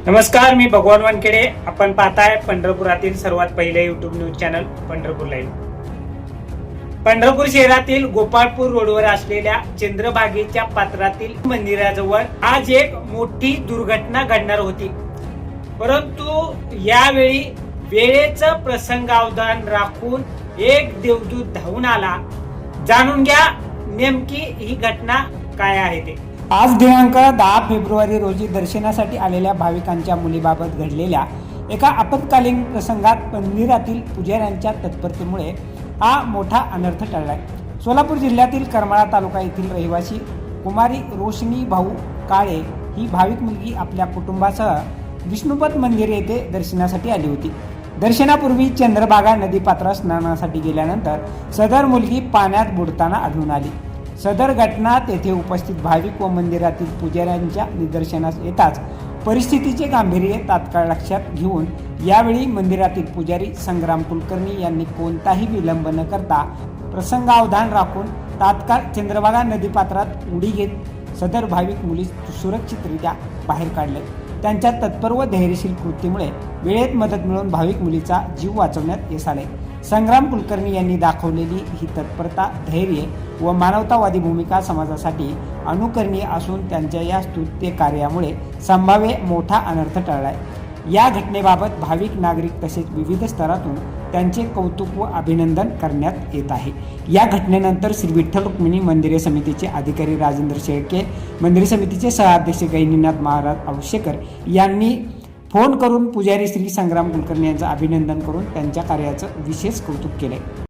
नमस्कार, मी भगवान वानखेडे. आपण पाहताय पंढरपुरातील सर्वात पहिले YouTube news channel Pandharpur live. Pandharpur शहरातील गोपाळपूर रोडवर असलेल्या चंद्रभागेच्या पात्रातील मंदिराजवळ आज एक मोठी दुर्घटना घडणार होती. परंतु यावेळी वेळेचं प्रसंगावधान राखून एक देवदूत धावून आला. जाणून घ्या नेमकी ही घटना काय आहे ते. आज दिनांक 10 फेब्रुवारी रोजी दर्शनासाठी आलेल्या भाविकांच्या मुलीबाबत घडलेल्या एका आपत्कालीन प्रसंगात मंदिरातील पुजाऱ्यांच्या तत्परतेमुळे हा मोठा अनर्थ टळलाय. सोलापूर जिल्ह्यातील करमाळा तालुका येथील रहिवासी कुमारी रोशनी भाऊ काळे ही भाविक मुलगी आपल्या कुटुंबासह विष्णुपद मंदिर येथे दर्शनासाठी आली होती. दर्शनापूर्वी चंद्रभागा नदीपात्रात स्नानासाठी गेल्यानंतर सदर मुलगी पाण्यात बुडताना आढळून आली. सदर घटना तेथे उपस्थित भाविक व मंदिरातील पुजाऱ्यांच्या निदर्शनास येताच परिस्थितीचे गांभीर्य तात्काळ लक्षात घेऊन यावेळी मंदिरातील पुजारी संग्राम कुलकर्णी यांनी कोणताही विलंब न करता प्रसंगावधान राखून तात्काळ चंद्रभागा नदीपात्रात उडी घेत सदर भाविक मुलीस सुरक्षितरित्या बाहेर काढले. त्यांच्या तत्पर व धैर्यशील कृतीमुळे वेळेत मदत मिळून भाविक मुलीचा जीव वाचवण्यात यश आले. संग्राम कुलकर्णी यांनी दाखवलेली ही तत्परता, धैर्य व मानवतावादी भूमिका समाजासाठी अनुकरणीय असून त्यांच्या या स्तुत्य कार्यामुळे संभाव्य मोठा अनर्थ टळलाय. या घटनेबाबत भाविक नागरिक तसेच विविध स्तरातून त्यांचे कौतुक व अभिनंदन करण्यात येत आहे. या घटनेनंतर श्री विठ्ठल रुक्मिणी मंदिरे समितीचे अधिकारी राजेंद्र शेळके, मंदिर समितीचे सहअध्यक्ष गहिनीनाथ महाराज औशेकर यांनी फोन करून पुजारी श्री संग्राम कुलकर्णी यांचं अभिनंदन करून त्यांच्या कार्याचं विशेष कौतुक केले.